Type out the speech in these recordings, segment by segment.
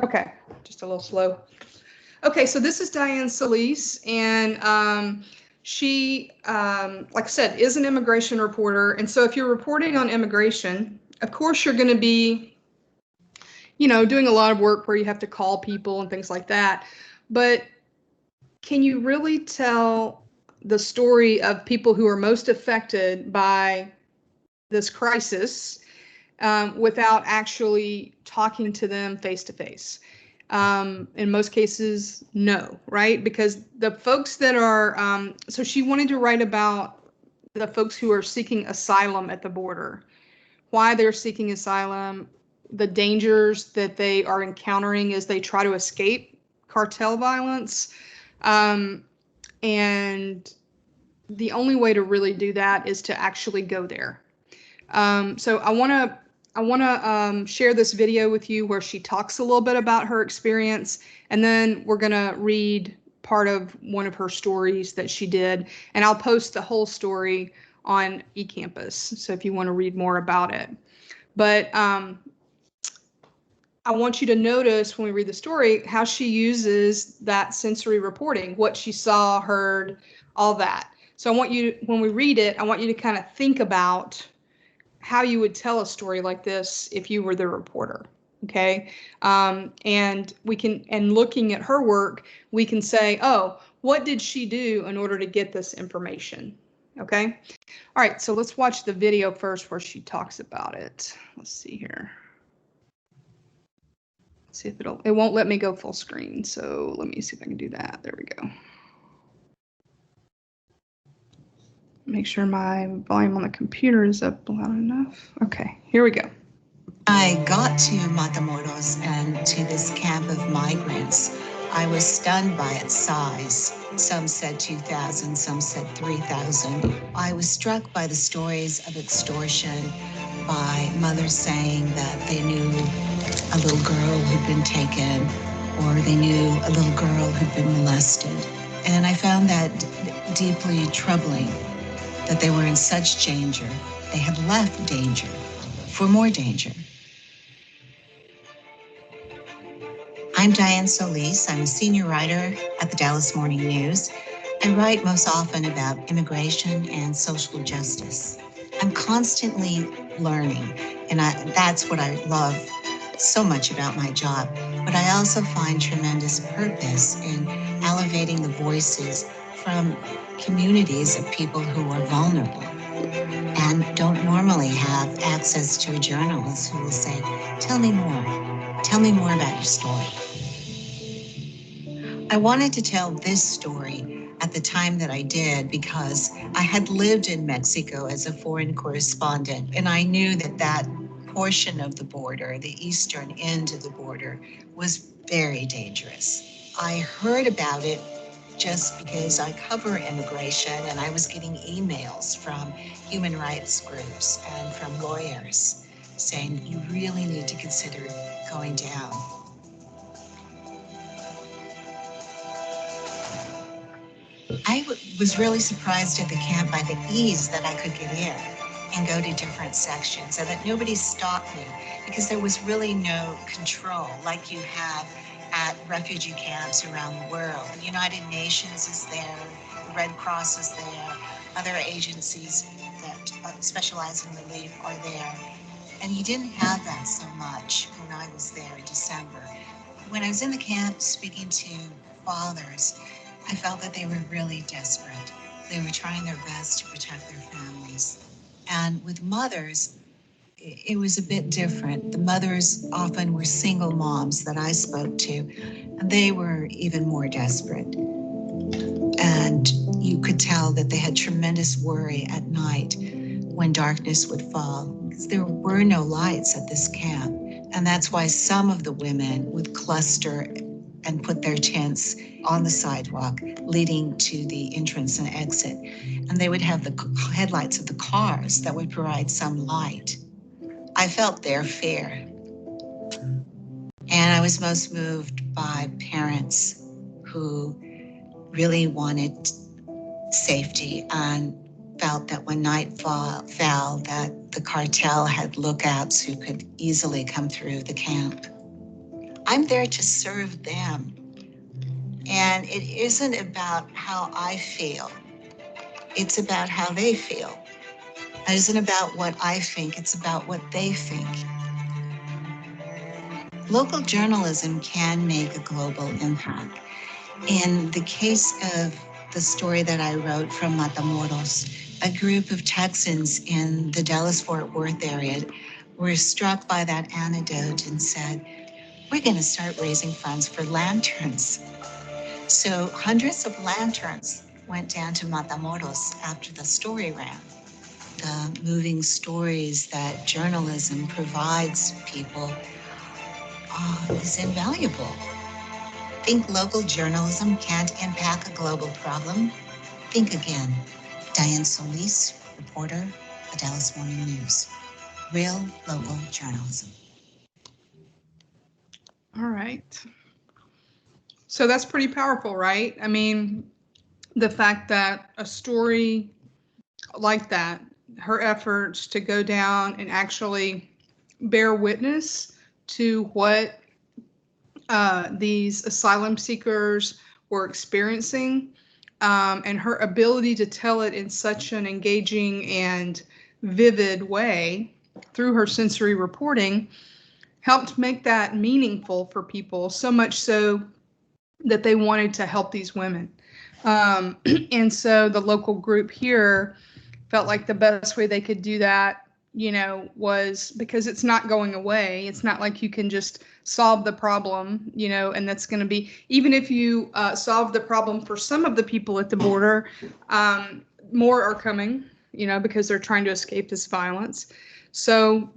Okay, just a little slow. Okay, so this is Dianne Solis, and she, like I said, is an immigration reporter. And so if you're reporting on immigration, of course you're going to be, doing a lot of work where you have to call people and things like that. But can you really tell the story of people who are most affected by this crisis without actually talking to them face to face? In most cases, no, right? Because the folks that are, so she wanted to write about the folks who are seeking asylum at the border, why they're seeking asylum, the dangers that they are encountering as they try to escape cartel violence. Um, and the only way to really do that is to actually go there. So I want to share this video with you where she talks a little bit about her experience, and then we're gonna read part of one of her stories that she did, and I'll post the whole story on eCampus. So if you want to read more about it, but I want you to notice when we read the story how she uses that sensory reporting, what she saw, heard, all that. So I want you, when we read it, I want you to kind of think about how you would tell a story like this if you were the reporter. Okay. And we can, and looking at her work, we can say, oh, what did she do in order to get this information? Okay. All right. So let's watch the video first where she talks about it. Let's see here. See if it won't let me go full screen. So let me see if I can do that. There we go. Make sure my volume on the computer is up loud enough. Okay, here we go. I got to Matamoros and to this camp of migrants. I was stunned by its size. Some said 2,000, some said 3,000. I was struck by the stories of extortion, by mothers saying that they knew a little girl who'd been taken, or they knew a little girl who'd been molested. And I found that deeply troubling, that they were in such danger. They had left danger for more danger. I'm Dianne Solis. I'm a senior writer at the Dallas Morning News. I write most often about immigration and social justice. I'm constantly learning, and that's what I love so much about my job. But I also find tremendous purpose in elevating the voices from communities of people who are vulnerable and don't normally have access to a journalist who will say, tell me more about your story. I wanted to tell this story at the time that I did because I had lived in Mexico as a foreign correspondent, and I knew that that portion of the border, the eastern end of the border, was very dangerous. I heard about it just because I cover immigration, and I was getting emails from human rights groups and from lawyers saying, you really need to consider going down. I was really surprised at the camp by the ease that I could get in and go to different sections, and that nobody stopped me because there was really no control like you have at refugee camps around the world. The United Nations is there, the Red Cross is there, other agencies that specialize in relief are there. And you didn't have that so much when I was there in December. When I was in the camp speaking to fathers, I felt that they were really desperate. They were trying their best to protect their families. And with mothers, it was a bit different. The mothers often were single moms that I spoke to, and they were even more desperate. And you could tell that they had tremendous worry at night when darkness would fall, because there were no lights at this camp. And that's why some of the women would cluster and put their tents on the sidewalk leading to the entrance and exit. And they would have the headlights of the cars that would provide some light. I felt their fear. And I was most moved by parents who really wanted safety and felt that when night fell, that the cartel had lookouts who could easily come through the camp. I'm there to serve them. And it isn't about how I feel. It's about how they feel. It isn't about what I think. It's about what they think. Local journalism can make a global impact. In the case of the story that I wrote from Matamoros, a group of Texans in the Dallas-Fort Worth area were struck by that anecdote and said, we're going to start raising funds for lanterns. So hundreds of lanterns went down to Matamoros after the story ran. The moving stories that journalism provides people is invaluable. Think local journalism can't impact a global problem? Think again. Dianne Solis, reporter, The Dallas Morning News. Real local journalism. All right. So that's pretty powerful, right? I mean, the fact that a story like that, her efforts to go down and actually bear witness to what these asylum seekers were experiencing, and her ability to tell it in such an engaging and vivid way through her sensory reporting helped make that meaningful for people, so much so that they wanted to help these women. And so the local group here felt like the best way they could do that, was because it's not going away. It's not like you can just solve the problem, and that's going to be, even if you solve the problem for some of the people at the border, more are coming, because they're trying to escape this violence. So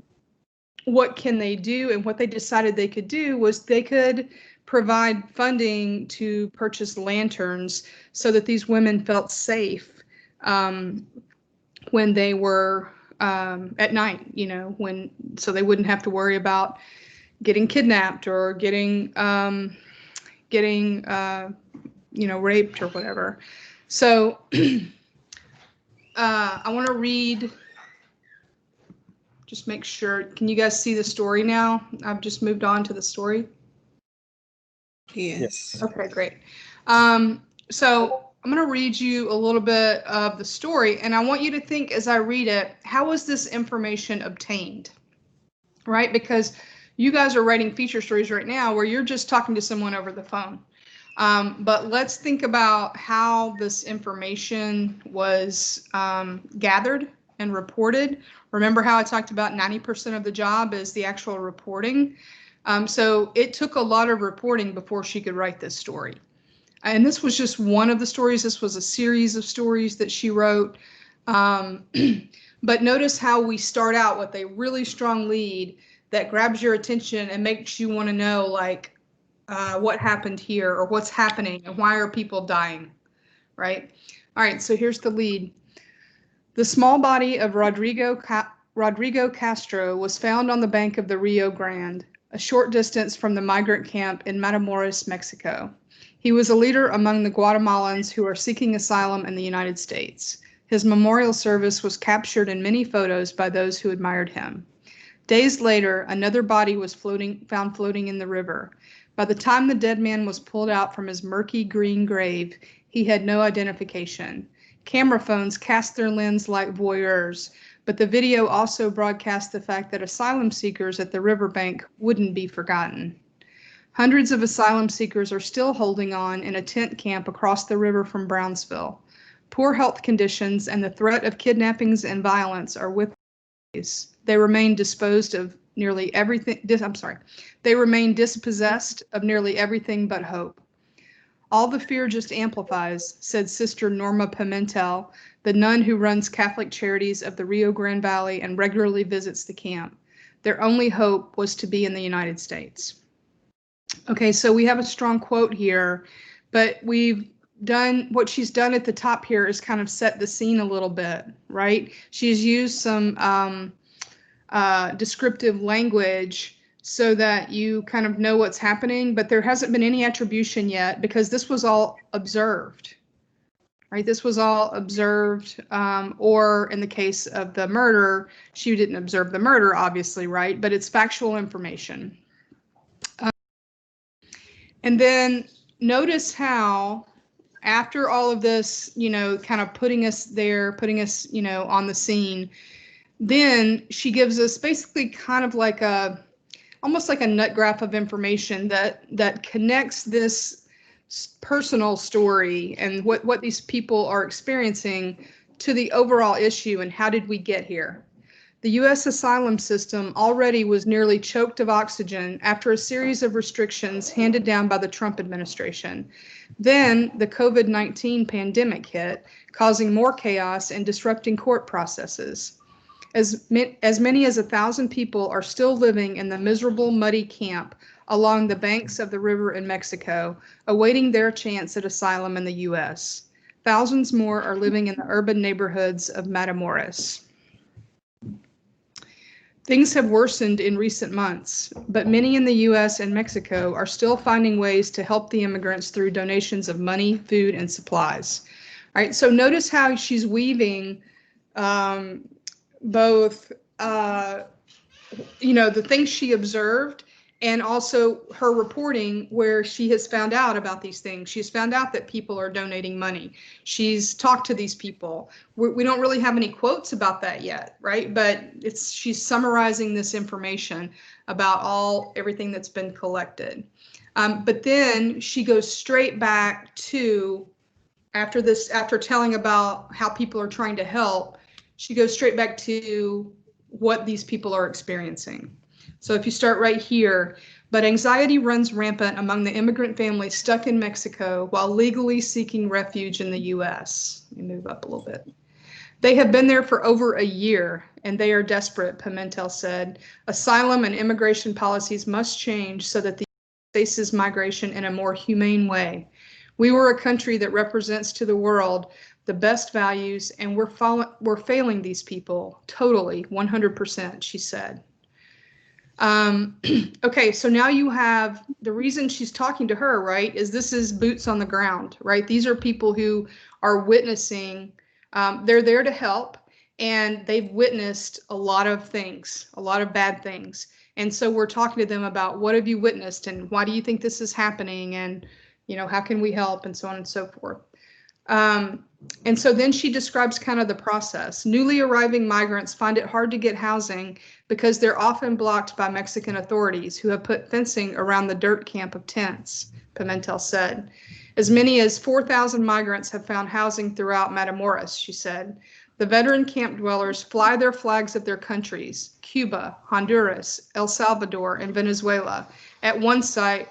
what can they do? And what they decided they could do was they could provide funding to purchase lanterns so that these women felt safe when they were at night, so they wouldn't have to worry about getting kidnapped or getting raped or whatever. So I want to read, just make sure, can you guys see the story now? I've just moved on to the story. Yes. Okay, great. So I'm going to read you a little bit of the story, and I want you to think as I read it, how was this information obtained? Right? Because you guys are writing feature stories right now where you're just talking to someone over the phone. But let's think about how this information was gathered and reported. Remember how I talked about 90% of the job is the actual reporting? So it took a lot of reporting before she could write this story. And this was just one of the stories. This was a series of stories that she wrote. But notice how we start out with a really strong lead that grabs your attention and makes you want to know, like, what happened here or what's happening and why are people dying, right? All right, so here's the lead. The small body of Rodrigo Castro was found on the bank of the Rio Grande, a short distance from the migrant camp in Matamoros, Mexico. He was a leader among the Guatemalans who are seeking asylum in the United States. His memorial service was captured in many photos by those who admired him. Days later, another body was found floating in the river. By the time the dead man was pulled out from his murky green grave, he had no identification. Camera phones cast their lens like voyeurs, but the video also broadcast the fact that asylum seekers at the riverbank wouldn't be forgotten. Hundreds of asylum seekers are still holding on in a tent camp across the river from Brownsville. Poor health conditions and the threat of kidnappings and violence are with us. They remain dispossessed of nearly everything but hope. All the fear just amplifies, said Sister Norma Pimentel, the nun who runs Catholic Charities of the Rio Grande Valley and regularly visits the camp. Their only hope was to be in the United States. Okay, so we have a strong quote here, but what she's done at the top here is kind of set the scene a little bit, right? She's used some descriptive language so that you kind of know what's happening, but there hasn't been any attribution yet because this was all observed, right? This was all observed, or in the case of the murder, she didn't observe the murder, obviously, right? But it's factual information. And then notice how after all of this, kind of putting us there, putting us, on the scene, then she gives us basically kind of like almost like a nut graph of information that connects this personal story and what these people are experiencing to the overall issue and how did we get here. The U.S. asylum system already was nearly choked of oxygen after a series of restrictions handed down by the Trump administration. Then the COVID-19 pandemic hit, causing more chaos and disrupting court processes. As many as 1,000 people are still living in the miserable, muddy camp along the banks of the river in Mexico, awaiting their chance at asylum in the U.S. Thousands more are living in the urban neighborhoods of Matamoros. Things have worsened in recent months, but many in the U.S. and Mexico are still finding ways to help the immigrants through donations of money, food, and supplies. All right, so notice how she's weaving both, the things she observed and also her reporting where she has found out about these things. She's found out that people are donating money. She's talked to these people. We don't really have any quotes about that yet, right? But she's summarizing this information about everything that's been collected. But then she goes straight back to, after telling about how people are trying to help, she goes straight back to what these people are experiencing. So if you start right here, but anxiety runs rampant among the immigrant families stuck in Mexico while legally seeking refuge in the U.S. Let me move up a little bit. They have been there for over a year and they are desperate, Pimentel said. Asylum and immigration policies must change so that the U.S. faces migration in a more humane way. We were a country that represents to the world the best values, and we're failing these people totally, 100%, she said. Okay, so now you have the reason she's talking to her, right, is this is boots on the ground, right? These are people who are witnessing, they're there to help, and they've witnessed a lot of things, a lot of bad things. And so we're talking to them about what have you witnessed and why do you think this is happening and, how can we help and so on and so forth. And so then she describes kind of the process. Newly arriving migrants find it hard to get housing because they're often blocked by Mexican authorities who have put fencing around the dirt camp of tents, Pimentel said. As many as 4,000 migrants have found housing throughout Matamoros, she said. The veteran camp dwellers fly their flags of their countries, Cuba, Honduras, El Salvador, and Venezuela. At one site,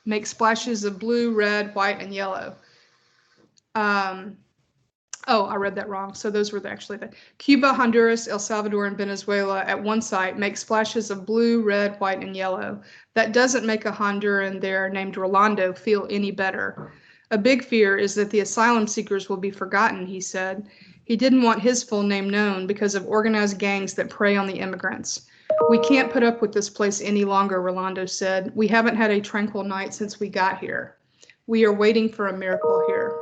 make splashes of blue, red, white, and yellow. Oh, I read that wrong. So those were actually the Cuba, Honduras, El Salvador, and Venezuela at one site make splashes of blue, red, white, and yellow. That doesn't make a Honduran there named Rolando feel any better. A big fear is that the asylum seekers will be forgotten, he said. He didn't want his full name known because of organized gangs that prey on the immigrants. We can't put up with this place any longer, Rolando said. We haven't had a tranquil night since we got here. We are waiting for a miracle here.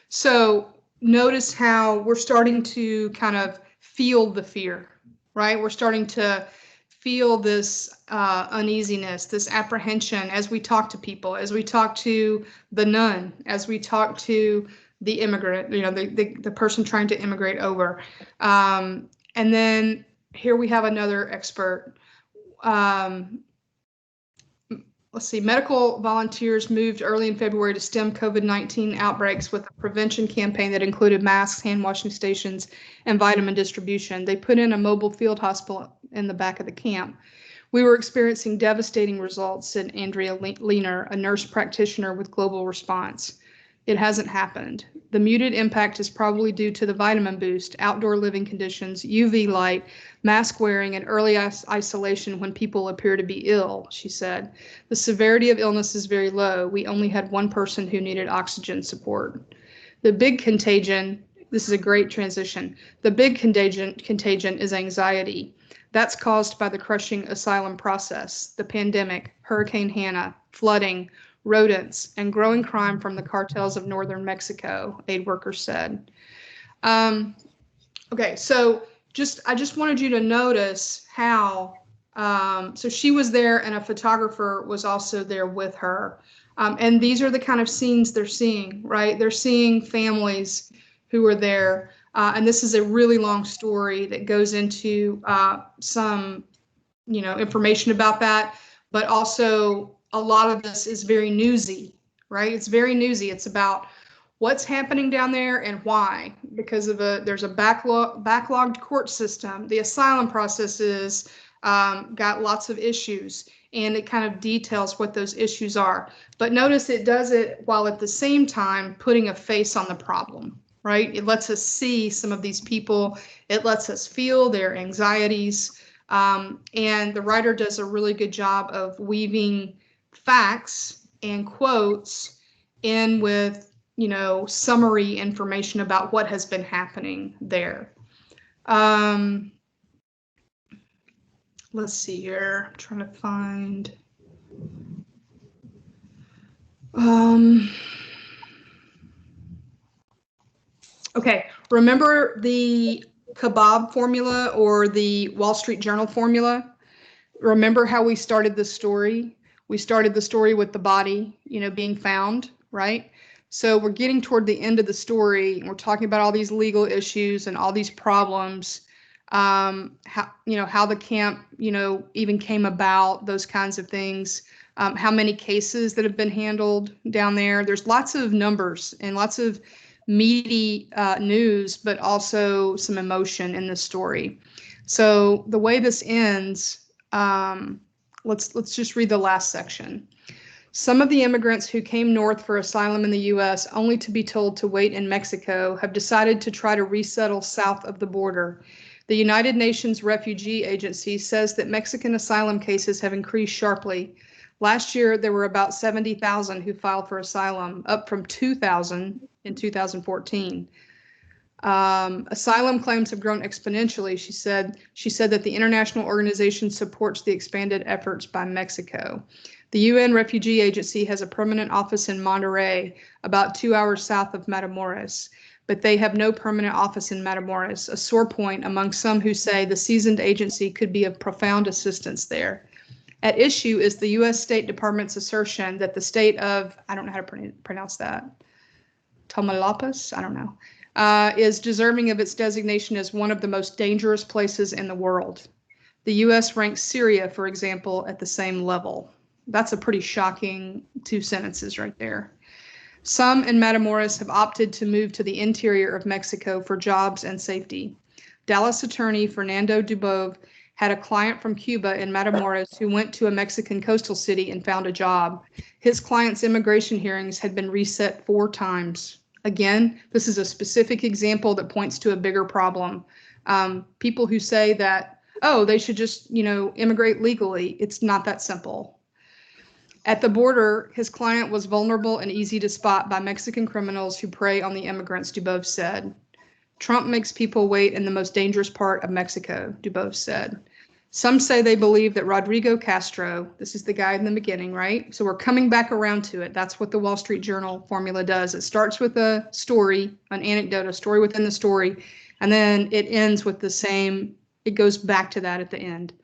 So notice how we're starting to kind of feel the fear, right? We're starting to feel this uneasiness, this apprehension as we talk to people, as we talk to the nun, as we talk to the immigrant, the person trying to immigrate over. And then here we have another expert. Let's see, medical volunteers moved early in February to stem COVID-19 outbreaks with a prevention campaign that included masks, hand washing stations, and vitamin distribution. They put in a mobile field hospital in the back of the camp. We were experiencing devastating results, said Andrea Leaner, a nurse practitioner with Global Response. It hasn't happened. The muted impact is probably due to the vitamin boost, outdoor living conditions, UV light, mask wearing, and early isolation when people appear to be ill, she said. The severity of illness is very low. We only had one person who needed oxygen support. The big contagion, this is a great transition. The big contagion is anxiety. That's caused by the crushing asylum process, the pandemic, Hurricane Hannah, flooding, rodents, and growing crime from the cartels of northern Mexico, aid workers said. Okay, so I just wanted you to notice how So she was there, and a photographer was also there with her. And these are the kind of scenes they're seeing, right? They're seeing families who are there. And this is a really long story that goes into some, information about that, but also a lot of this is very newsy, right? It's very newsy. It's about what's happening down there and why, because there's a backlogged court system. The asylum process is got lots of issues, and it kind of details what those issues are. But notice it does it while at the same time putting a face on the problem, right? It lets us see some of these people. It lets us feel their anxieties. And the writer does a really good job of weaving facts and quotes in with, summary information about what has been happening there. Let's see here. I'm trying to find. Okay, remember the kebab formula or the Wall Street Journal formula? Remember how we started the story? We started the story with the body, being found, right? So we're getting toward the end of the story, and we're talking about all these legal issues and all these problems. How the camp, even came about, those kinds of things. How many cases that have been handled down there. There's lots of numbers and lots of meaty news, but also some emotion in the story. So the way this ends, let's just read the last section. Some of the immigrants who came north for asylum in the U.S. only to be told to wait in Mexico have decided to try to resettle south of the border. The United Nations Refugee Agency says that Mexican asylum cases have increased sharply. Last year, there were about 70,000 who filed for asylum, up from 2,000 in 2014. Asylum claims have grown exponentially, she said. She said that the international organization supports the expanded efforts by Mexico. The UN Refugee Agency has a permanent office in Monterrey, about 2 hours south of Matamoros, but they have no permanent office in Matamoros, a sore point among some who say the seasoned agency could be of profound assistance there. At issue is the U.S. State Department's assertion that the state of, I don't know how to pronounce that, Tamaulipas, I don't know, is deserving of its designation as one of the most dangerous places in the world. The U.S. ranks Syria, for example, at the same level. That's a pretty shocking 2 sentences right there. Some in Matamoros have opted to move to the interior of Mexico for jobs and safety. Dallas attorney Fernando Dubove had a client from Cuba in Matamoros who went to a Mexican coastal city and found a job. His client's immigration hearings had been reset 4 times. Again, this is a specific example that points to a bigger problem. People who say that, oh, they should just, immigrate legally. It's not that simple. At the border, his client was vulnerable and easy to spot by Mexican criminals who prey on the immigrants, Dubove said. Trump makes people wait in the most dangerous part of Mexico, Dubove said. Some say they believe that Rodrigo Castro, this is the guy in the beginning, right? So we're coming back around to it. That's what the Wall Street Journal formula does. It starts with a story, an anecdote, a story within the story, and then it ends with the same, it goes back to that at the end.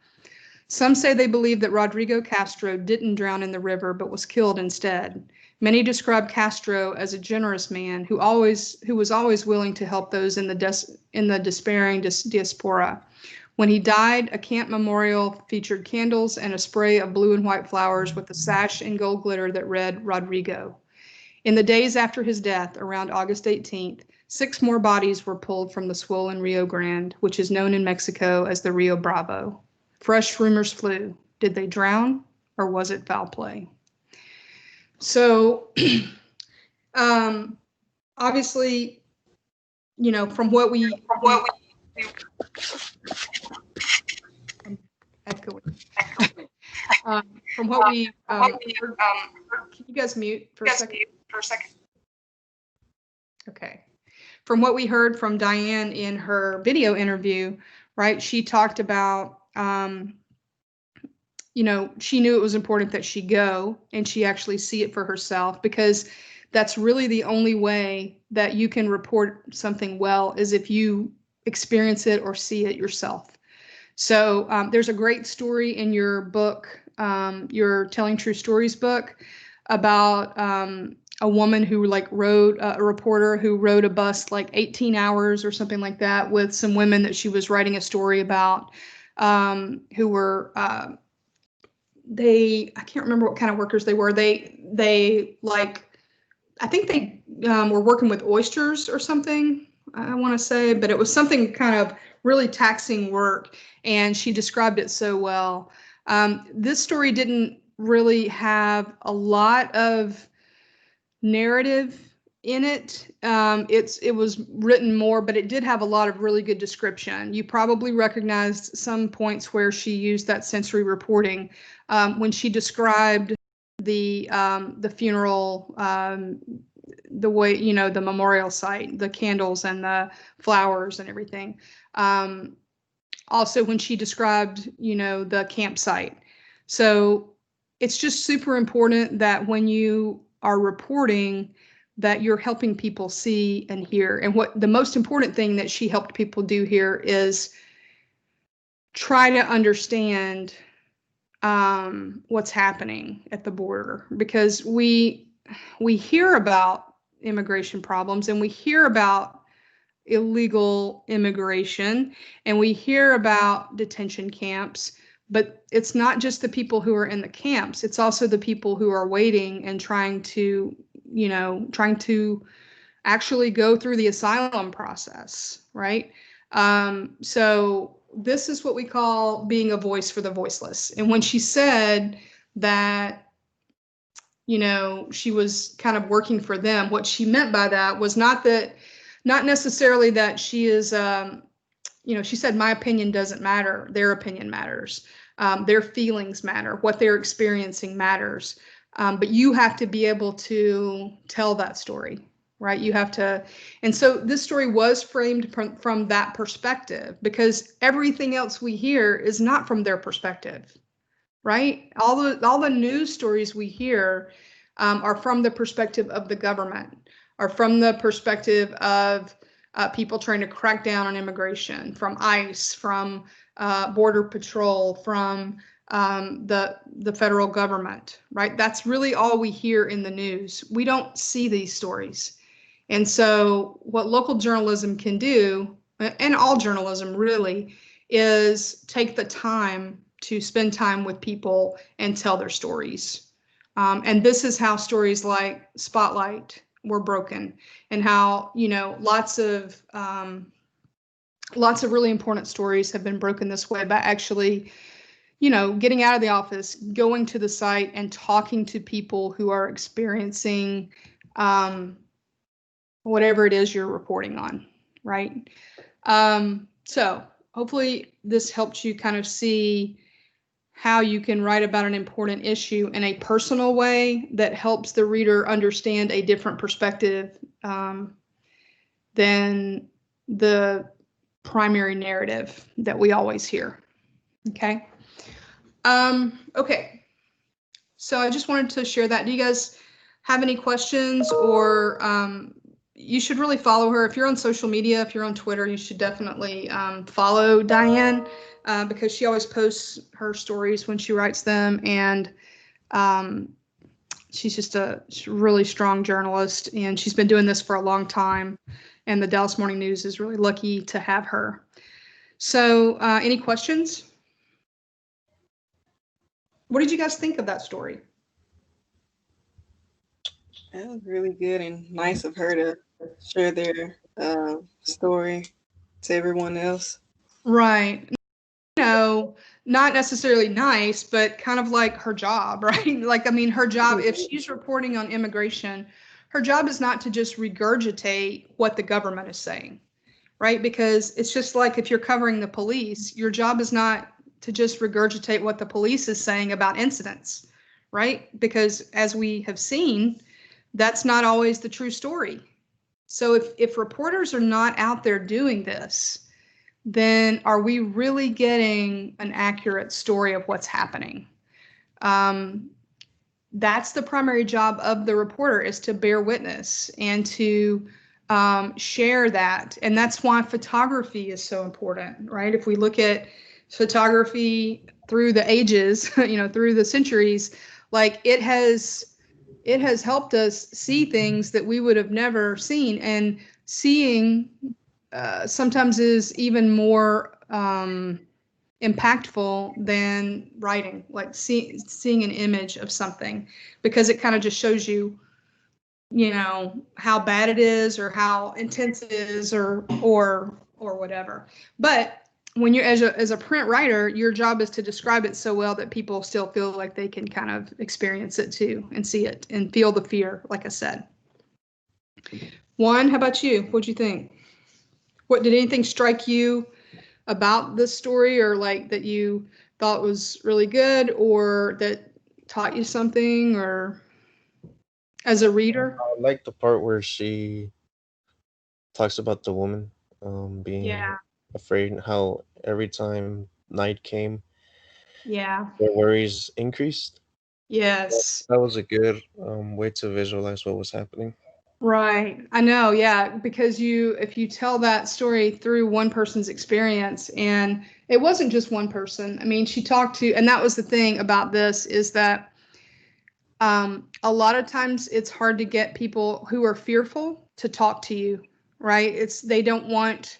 Some say they believe that Rodrigo Castro didn't drown in the river, but was killed instead. Many describe Castro as a generous man who was always willing to help those in the despairing diaspora. When he died, a camp memorial featured candles and a spray of blue and white flowers with a sash and gold glitter that read Rodrigo. In the days after his death, around August 18th, 6 more bodies were pulled from the swollen Rio Grande, which is known in Mexico as the Rio Bravo. Fresh rumors flew. Did they drown, or was it foul play? So, obviously, from what we can you guys mute for a second? Okay. From what we heard from Dianne in her video interview, right, she talked about, she knew it was important that she go and she actually see it for herself, because that's really the only way that you can report something well, is if you experience it or see it yourself. So there's a great story in your book, your Telling True Stories book, about a woman who like wrote a reporter who rode a bus like 18 hours or something like that with some women that she was writing a story about, who were I can't remember what kind of workers they were. They like, I think they were working with oysters or something, I want to say, but it was something kind of really taxing work. And she described it so well. This story didn't really have a lot of narrative in it. It was written more, but it did have a lot of really good description. You probably recognized some points where she used that sensory reporting when she described the funeral, the way, you know, the memorial site, the candles and the flowers and everything. Also, when she described, you know, the campsite. So it's just super important that when you are reporting, that you're helping people see and hear. And what the most important thing that she helped people do here is try to understand what's happening at the border, because we hear about immigration problems, and we hear about illegal immigration, and we hear about detention camps, but it's not just the people who are in the camps, it's also the people who are waiting and trying to, you know, trying to actually go through the asylum process, right? So this is what we call being a voice for the voiceless. And when she said that, you know, she was kind of working for them, what she meant by that was not necessarily that she is, you know, she said, my opinion doesn't matter, their opinion matters. Their feelings matter, what they're experiencing matters. But you have to be able to tell that story, right? You have to, and so this story was framed from that perspective, because everything else we hear is not from their perspective, right? All the news stories we hear are from the perspective of the government, are from the perspective of people trying to crack down on immigration, from ICE, from Border Patrol, from the federal government, right? That's really all we hear in the news. We don't see these stories. And so what local journalism can do, and all journalism really, is take the time to spend time with people and tell their stories. And this is how stories like Spotlight were broken, and how, you know, lots of really important stories have been broken this way by actually, you know, getting out of the office, going to the site and talking to people who are experiencing whatever it is you're reporting on, right? So hopefully this helped you kind of see how you can write about an important issue in a personal way that helps the reader understand a different perspective than the primary narrative that we always hear. Okay. Okay. So I just wanted to share that. Do you guys have any questions, or you should really follow her. If you're on social media, if you're on Twitter, you should definitely follow Dianne, because she always posts her stories when she writes them. And she's just a really strong journalist, and she's been doing this for a long time. And the Dallas Morning News is really lucky to have her. So any questions? What did you guys think of that story? That was really good and nice of her to share their story to everyone else. Right. You know, not necessarily nice, but kind of like her job, right? Like, I mean, her job, if she's reporting on immigration, her job is not to just regurgitate what the government is saying, right? Because it's just like if you're covering the police, your job is not to just regurgitate what the police is saying about incidents, right? Because as we have seen, that's not always the true story. So if reporters are not out there doing this, then are we really getting an accurate story of what's happening? That's the primary job of the reporter, is to bear witness and to share that. And that's why photography is so important, right? If we look at photography through the ages, through the centuries, like it has helped us see things that we would have never seen, and seeing sometimes is even more impactful than writing, like seeing an image of something, because it kind of just shows you, how bad it is or how intense it is or whatever. But when you're as a print writer, your job is to describe it so well that people still feel like they can kind of experience it too and see it and feel the fear, like I said. Juan, how about you? What'd you think? What did anything strike you about this story, or like that you thought was really good, or that taught you something, or as a reader? I like the part where she talks about the woman being Yeah, afraid and how every time night came, yeah, their worries increased. yes. That was a good way to visualize what was happening. Right. I know. Yeah. Because if you tell that story through one person's experience, and it wasn't just one person. I mean, she talked to, and that was the thing about this, is that a lot of times it's hard to get people who are fearful to talk to you, right? They don't want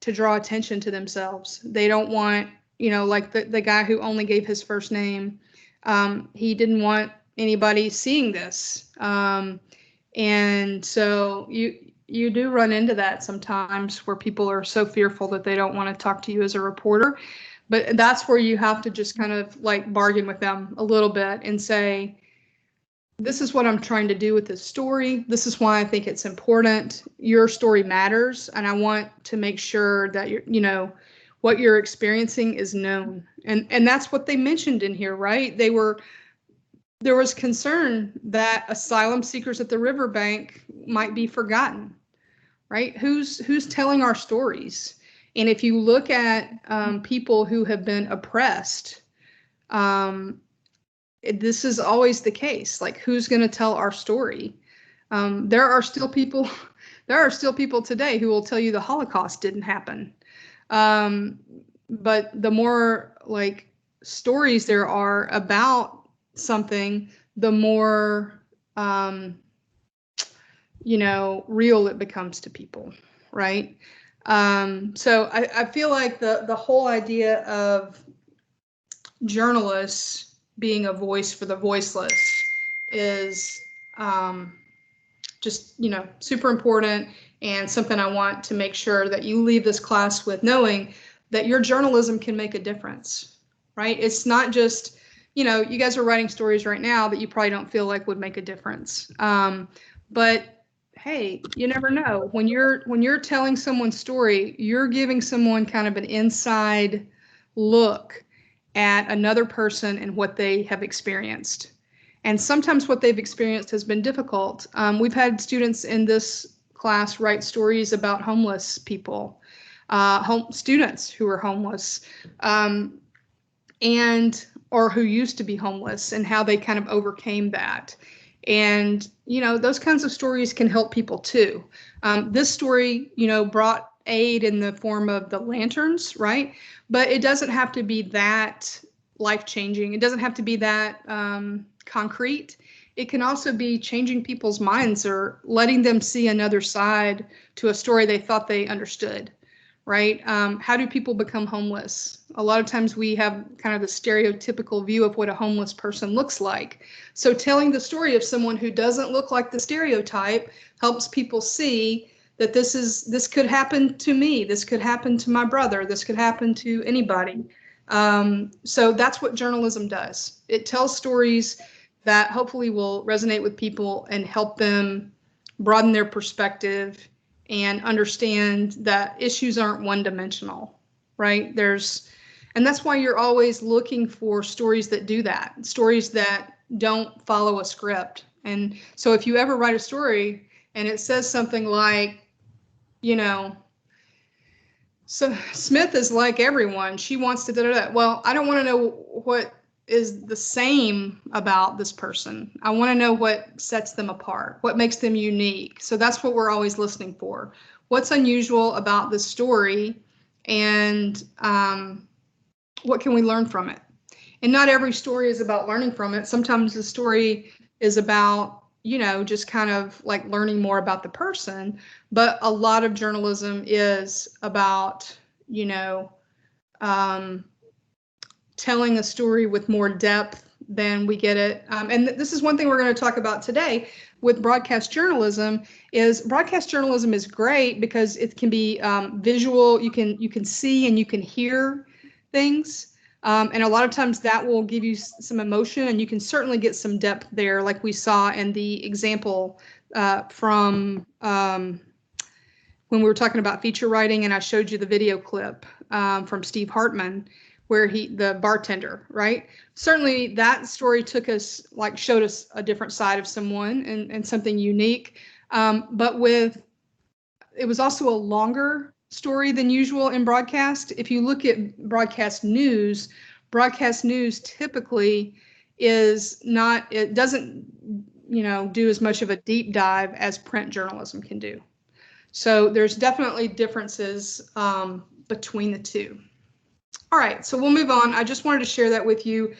to draw attention to themselves. They don't want, like the guy who only gave his first name, he didn't want anybody seeing this. And so you do run into that sometimes, where people are so fearful that they don't want to talk to you as a reporter. But that's where you have to just kind of like bargain with them a little bit and say, this is what I'm trying to do with this story. This is why I think it's important. Your story matters, and I want to make sure that what you're experiencing is known. And that's what they mentioned in here, right? There was concern that asylum seekers at the riverbank might be forgotten, right? Who's telling our stories? And if you look at people who have been oppressed, um, this is always the case. Like, who's going to tell our story? There are still people. There are still people today who will tell you the Holocaust didn't happen. But the more like stories there are about something, the more real it becomes to people, right? So I feel like the whole idea of journalists being a voice for the voiceless is just super important, and something I want to make sure that you leave this class with, knowing that your journalism can make a difference, right? It's not just, you guys are writing stories right now that you probably don't feel like would make a difference, but hey, you never know. When you're telling someone's story, you're giving someone kind of an inside look at another person and what they have experienced. And sometimes what they've experienced has been difficult. We've had students in this class write stories about homeless people, students who are homeless, and or who used to be homeless, and how they kind of overcame that. And those kinds of stories can help people too. This story, brought aid in the form of the lanterns, right? But it doesn't have to be that life-changing. It doesn't have to be that concrete. It can also be changing people's minds, or letting them see another side to a story they thought they understood, right? How do people become homeless? A lot of times we have kind of the stereotypical view of what a homeless person looks like. So telling the story of someone who doesn't look like the stereotype helps people see that this could happen to me. This could happen to my brother. This could happen to anybody. So that's what journalism does. It tells stories that hopefully will resonate with people and help them broaden their perspective and understand that issues aren't one-dimensional, right? And that's why you're always looking for stories that do that, stories that don't follow a script. And so if you ever write a story and it says something like, so Smith is like everyone, she wants to da-da-da. Well, I don't want to know what is the same about this person. I want to know what sets them apart, what makes them unique. So that's what we're always listening for. What's unusual about this story? And what can we learn from it? And not every story is about learning from it. Sometimes the story is about, just kind of like learning more about the person. But a lot of journalism is about, um, telling a story with more depth than we get it. And this is one thing we're going to talk about today with broadcast journalism. Is broadcast journalism is great because it can be visual. You can see and you can hear things. And a lot of times that will give you some emotion, and you can certainly get some depth there, like we saw in the example from when we were talking about feature writing, and I showed you the video clip from Steve Hartman, where the bartender, right? Certainly that story showed us a different side of someone and something unique. But it was also a longer story than usual in broadcast. If you look at broadcast news typically it doesn't, do as much of a deep dive as print journalism can do. So there's definitely differences between the two. All right, so we'll move on. I just wanted to share that with you.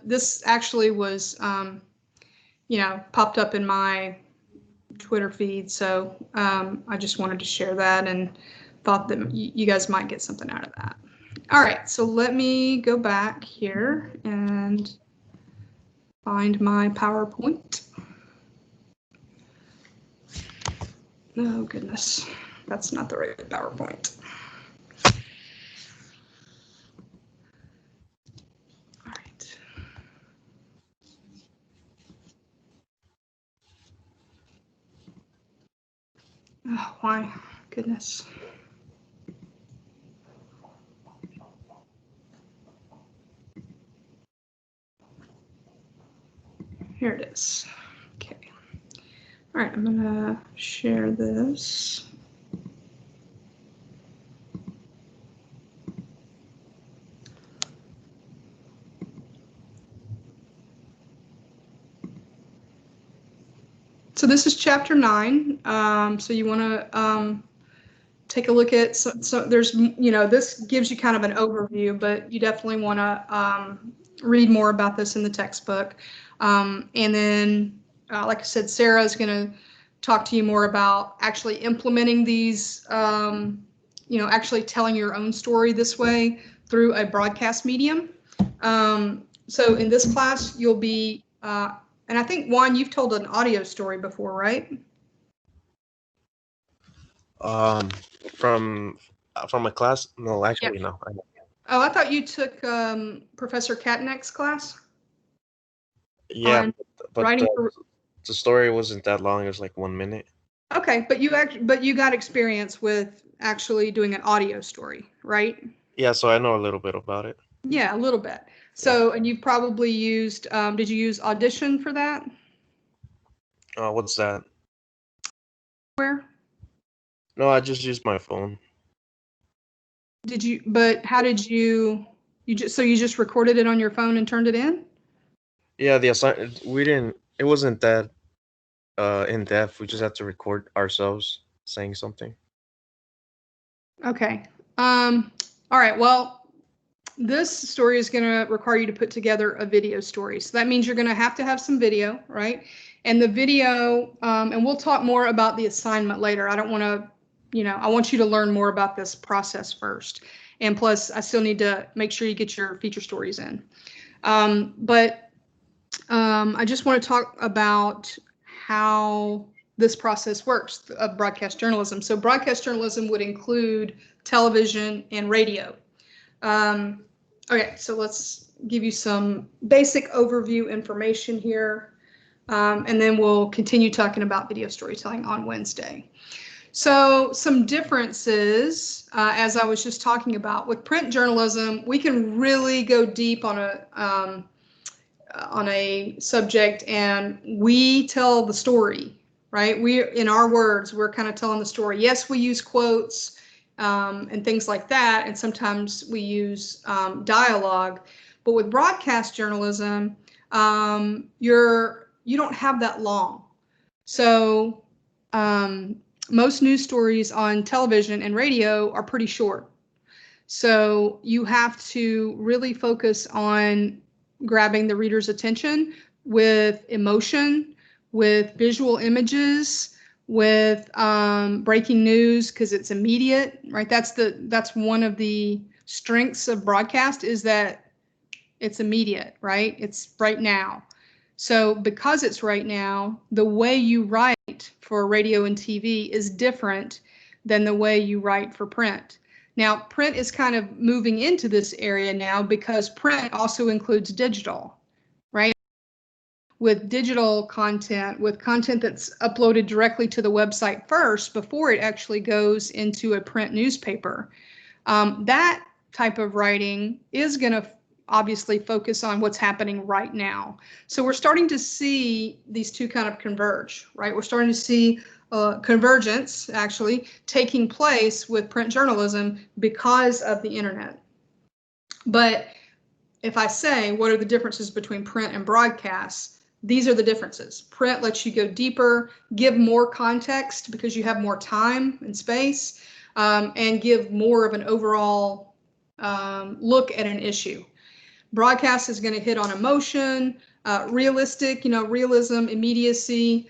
This actually was, popped up in my Twitter feed, so I just wanted to share that and thought that you guys might get something out of that. All right, so let me go back here and find my PowerPoint. Oh, goodness. That's not the right PowerPoint. All right. Oh, why? Goodness. Here it is. Okay. All right, I'm gonna share this. So this is chapter 9. So you want to take a look at, so there's, this gives you kind of an overview, but you definitely want to read more about this in the textbook. And then, like I said, Sarah is going to talk to you more about actually implementing these, actually telling your own story this way through a broadcast medium. So in this class, you'll be, and I think, Juan, you've told an audio story before, right? From a class? No, actually, no. Oh, I thought you took Professor Katnick's class. Yeah, but writing the story wasn't that long. It was like 1 minute. Okay, but you got experience with actually doing an audio story, right? Yeah, so I know a little bit about it. Yeah, a little bit. So, and you've probably used, did you use Audition for that? What's that? Where? No, I just used my phone. But how did you just recorded it on your phone and turned it in? Yeah, the assignment, it wasn't that in depth. We just had to record ourselves saying something. Okay. All right. Well, this story is going to require you to put together a video story. So that means you're going to have some video, right? And the video, and we'll talk more about the assignment later. I don't want to, I want you to learn more about this process first. And plus, I still need to make sure you get your feature stories in. But I just want to talk about how this process works of broadcast journalism. So broadcast journalism would include television and radio. Okay, so let's give you some basic overview information here, and then we'll continue talking about video storytelling on Wednesday. So some differences, as I was just talking about, with print journalism, we can really go deep on a subject, and we tell the story, right? In our words, we're kind of telling the story. Yes, we use quotes and things like that, and sometimes we use dialogue. But with broadcast journalism, you don't have that long. So most news stories on television and radio are pretty short. So you have to really focus on grabbing the reader's attention with emotion, with visual images, with breaking news, because it's immediate, right? That's one of the strengths of broadcast, is that it's immediate, right? It's right now. So because it's right now, the way you write for radio and TV is different than the way you write for print. Now, print is kind of moving into this area now because print also includes digital, right? With digital content, with content that's uploaded directly to the website first before it actually goes into a print newspaper. That type of writing is going to obviously focus on what's happening right now. So we're starting to see these two kind of converge, right? We're starting to see convergence actually taking place with print journalism because of the internet. But if I say, what are the differences between print and broadcast? These are the differences. Print lets you go deeper, give more context because you have more time and space, and give more of an overall look at an issue. Broadcast is going to hit on emotion, realistic, realism, immediacy.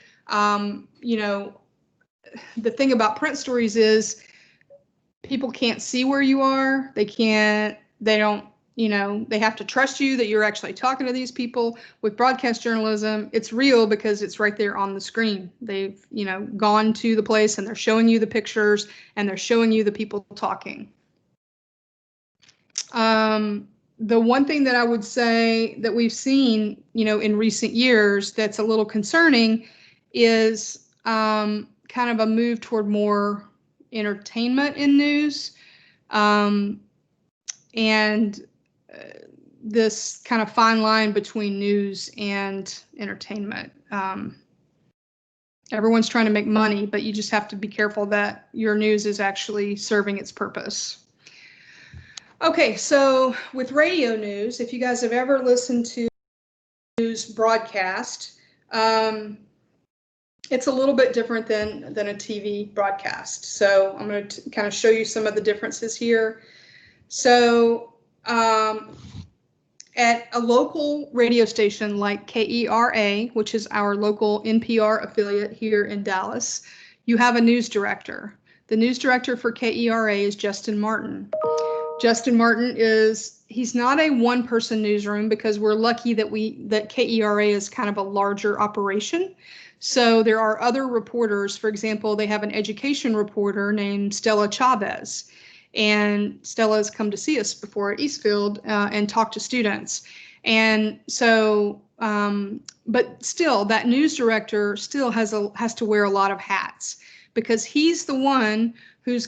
The thing about print stories is people can't see where you are. They don't, they have to trust you that you're actually talking to these people. With broadcast journalism, it's real because it's right there on the screen. They've, gone to the place and they're showing you the pictures and they're showing you the people talking. The one thing that I would say that we've seen, in recent years that's a little concerning is kind of a move toward more entertainment in news, and this kind of fine line between news and entertainment. Everyone's trying to make money, but you just have to be careful that your news is actually serving its purpose. Okay, so with radio news, if you guys have ever listened to news broadcast, it's a little bit different than a TV broadcast. So I'm going to kind of show you some of the differences here. So at a local radio station like KERA, which is our local NPR affiliate here in Dallas, you have a news director. The news director for KERA is Justin Martin. Justin Martin he's not a one-person newsroom because we're lucky that KERA is kind of a larger operation. So there are other reporters. For example, they have an education reporter named Stella Chavez. And Stella has come to see us before at Eastfield and talk to students. And so, but still, that news director still has to wear a lot of hats because he's the one who's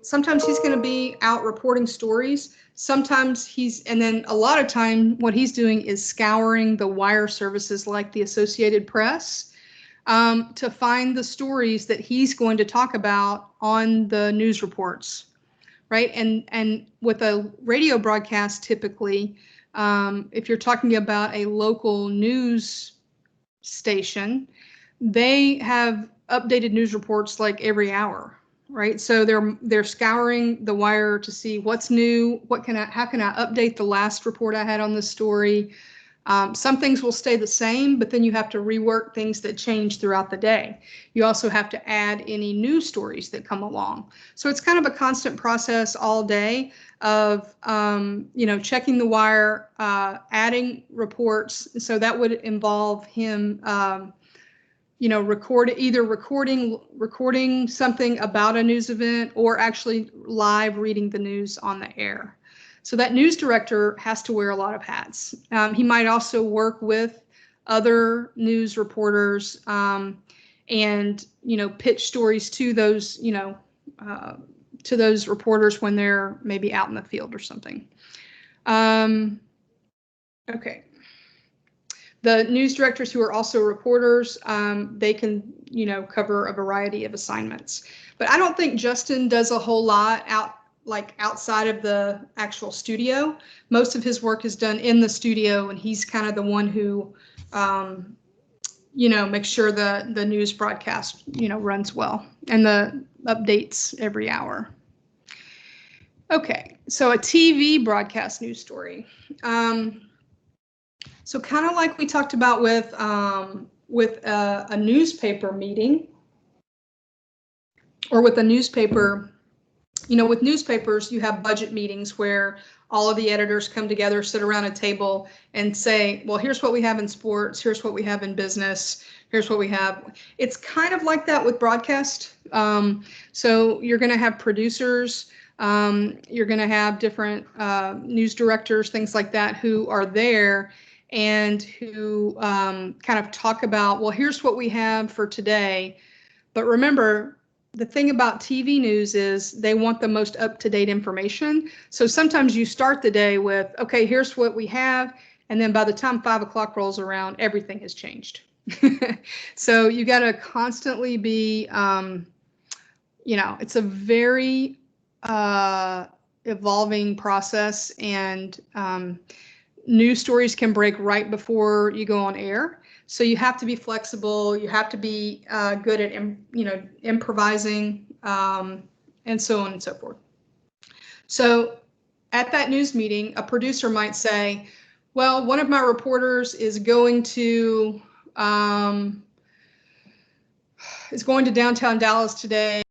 sometimes he's going to be out reporting stories. Sometimes and then a lot of time what he's doing is scouring the wire services like the Associated Press to find the stories that he's going to talk about on the news reports. Right. And with a radio broadcast, typically, if you're talking about a local news station, they have updated news reports like every hour. Right. So they're scouring the wire to see what's new. How can I update the last report I had on this story? Some things will stay the same, but then you have to rework things that change throughout the day. You also have to add any news stories that come along. So it's kind of a constant process all day of, checking the wire, adding reports. So that would involve him, recording something about a news event or actually live reading the news on the air. So that news director has to wear a lot of hats. He might also work with other news reporters and, pitch stories to those, to those reporters when they're maybe out in the field or something. Okay. The news directors who are also reporters, they can, cover a variety of assignments. But I don't think Justin does a whole lot outside of the actual studio. Most of his work is done in the studio, and he's kind of the one who, makes sure the news broadcast, runs well and the updates every hour. Okay, so a TV broadcast news story. So kind of like we talked about with a newspaper meeting, or with a newspaper, with newspapers, you have budget meetings where all of the editors come together, sit around a table and say, well, here's what we have in sports, here's what we have in business, here's what we have. It's kind of like that with broadcast. So you're going to have producers, you're going to have different news directors, things like that, who are there and who kind of talk about, well, here's what we have for today. But remember, the thing about TV news is they want the most up-to-date information. So sometimes you start the day with, okay, here's what we have. And then by the time 5 o'clock rolls around, everything has changed. So you got to constantly be, it's a very evolving process, and news stories can break right before you go on air. So you have to be flexible. You have to be good at, improvising, and so on and so forth. So at that news meeting, a producer might say, well, one of my reporters is going to downtown Dallas today. A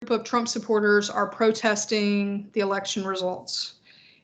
group of Trump supporters are protesting the election results.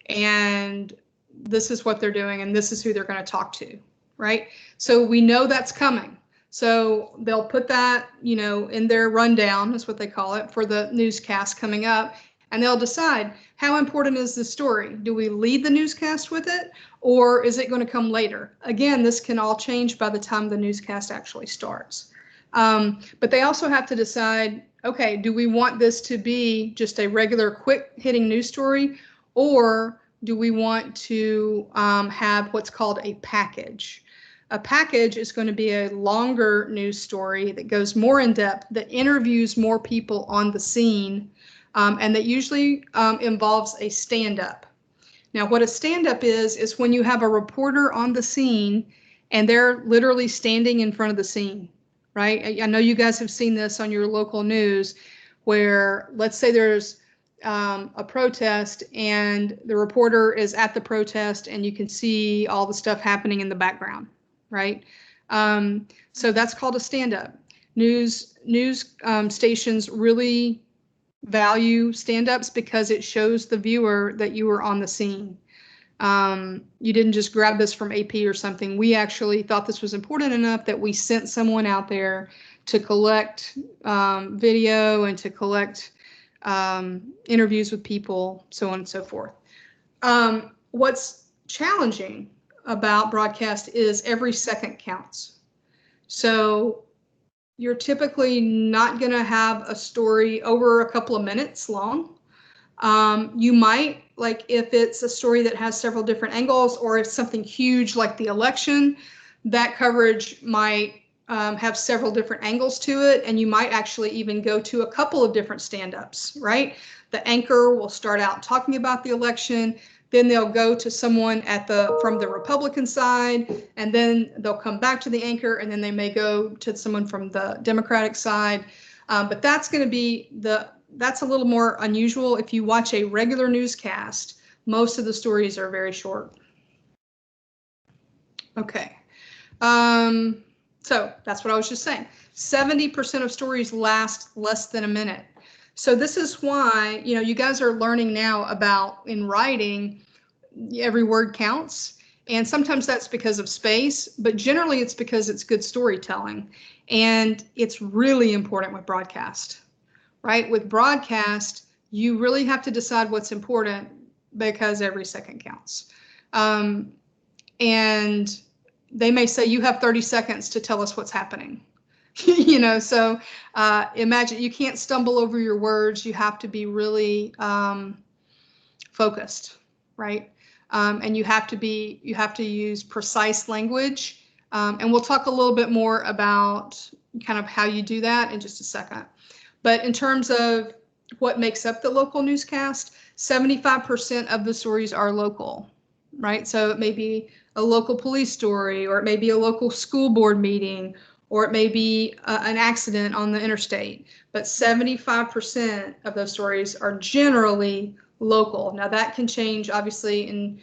And this is what they're doing, and this is who they're going to talk to, right? So we know that's coming. So they'll put that, in their rundown, is what they call it, for the newscast coming up, and they'll decide, how important is this story? Do we lead the newscast with it, or is it going to come later? Again, this can all change by the time the newscast actually starts. But they also have to decide, okay, do we want this to be just a regular quick hitting news story, or do we want to have what's called a package? A package is going to be a longer news story that goes more in depth, that interviews more people on the scene, and that usually involves a stand-up. Now, what a stand-up is when you have a reporter on the scene and they're literally standing in front of the scene, right? I know you guys have seen this on your local news, where let's say there's a protest and the reporter is at the protest and you can see all the stuff happening in the background, right? So that's called a stand-up. News stations really value stand-ups because it shows the viewer that you were on the scene. You didn't just grab this from AP or something. We actually thought this was important enough that we sent someone out there to collect video and to collect interviews with people, so on and so forth. What's challenging about broadcast is every second counts. So you're typically not going to have a story over a couple of minutes long. You might, like if it's a story that has several different angles, or if something huge like the election, that coverage might have several different angles to it, and you might actually even go to a couple of different stand-ups, right? The anchor will start out talking about the election, then they'll go to someone from the Republican side, and then they'll come back to the anchor, and then they may go to someone from the Democratic side. But that's going to be that's a little more unusual. If you watch a regular newscast, most of the stories are very short. Okay. So that's what I was just saying. 70% of stories last less than a minute. So this is why, you guys are learning now about, in writing, every word counts. And sometimes that's because of space, but generally it's because it's good storytelling. And it's really important with broadcast, right? With broadcast, you really have to decide what's important because every second counts. And they may say, you have 30 seconds to tell us what's happening. So imagine you can't stumble over your words. You have to be really focused, right? And you have to use precise language. And we'll talk a little bit more about kind of how you do that in just a second. But in terms of what makes up the local newscast, 75% of the stories are local, right? So it may be a local police story, or it may be a local school board meeting, or it may be an accident on the interstate. But 75% of those stories are generally local. Now that can change obviously in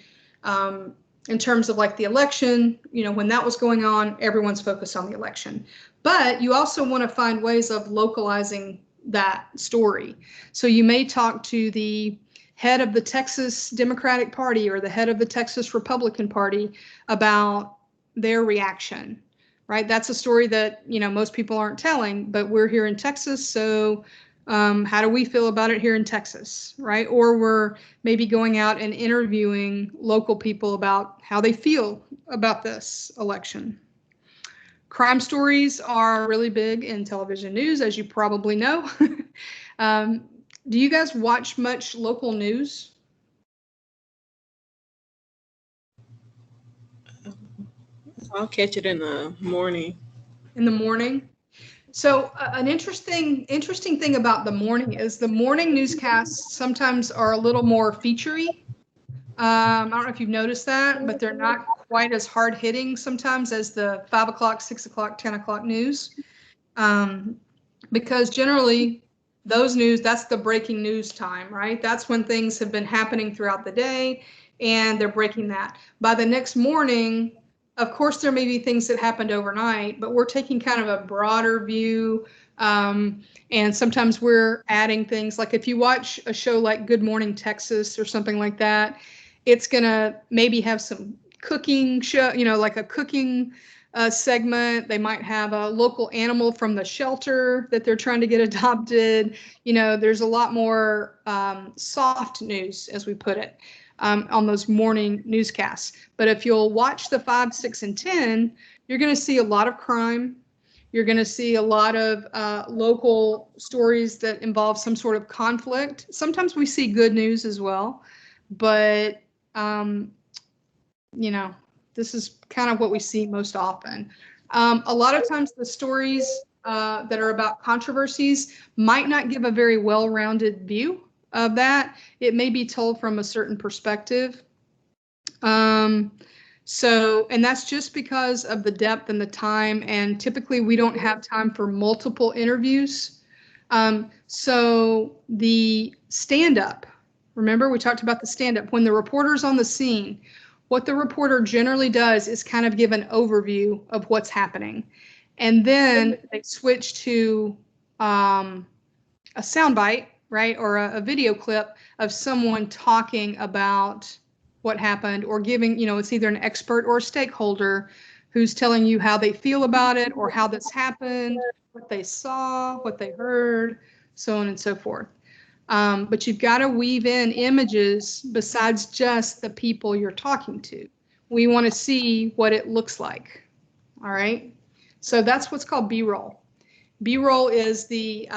terms of like the election, when that was going on, everyone's focused on the election. But you also want to find ways of localizing that story. So you may talk to the head of the Texas Democratic Party or the head of the Texas Republican Party about their reaction, right? That's a story that, most people aren't telling, but we're here in Texas, so how do we feel about it here in Texas, right? Or we're maybe going out and interviewing local people about how they feel about this election. Crime stories are really big in television news, as you probably know. Do you guys watch much local news? I'll catch it in the morning. In the morning? So an interesting thing about the morning is the morning newscasts sometimes are a little more featurey. I don't know if you've noticed that, but they're not quite as hard hitting sometimes as the 5 o'clock, 6 o'clock, 10 o'clock news. Because generally those news, that's the breaking news time, right? That's when things have been happening throughout the day and they're breaking that. By the next morning, of course, there may be things that happened overnight, but we're taking kind of a broader view. And sometimes we're adding things like if you watch a show like Good Morning Texas or something like that, it's going to maybe have some cooking show, like a cooking segment. They might have a local animal from the shelter that they're trying to get adopted. There's a lot more soft news, as we put it, on those morning newscasts. But if you'll watch the 5, 6, and 10, you're going to see a lot of crime. You're going to see a lot of local stories that involve some sort of conflict. Sometimes we see good news as well, but this is kind of what we see most often. A lot of times the stories that are about controversies might not give a very well-rounded view of that. It may be told from a certain perspective. And that's just because of the depth and the time, and typically we don't have time for multiple interviews. So the stand-up, remember we talked about the stand-up, when the reporter's on the scene, what the reporter generally does is kind of give an overview of what's happening. And then they switch to a soundbite, right, or a video clip of someone talking about what happened, or giving, it's either an expert or a stakeholder who's telling you how they feel about it or how this happened, what they saw, what they heard, so on and so forth. But you've got to weave in images besides just the people you're talking to. We want to see what it looks like. All right. So that's what's called B-roll. B-roll is the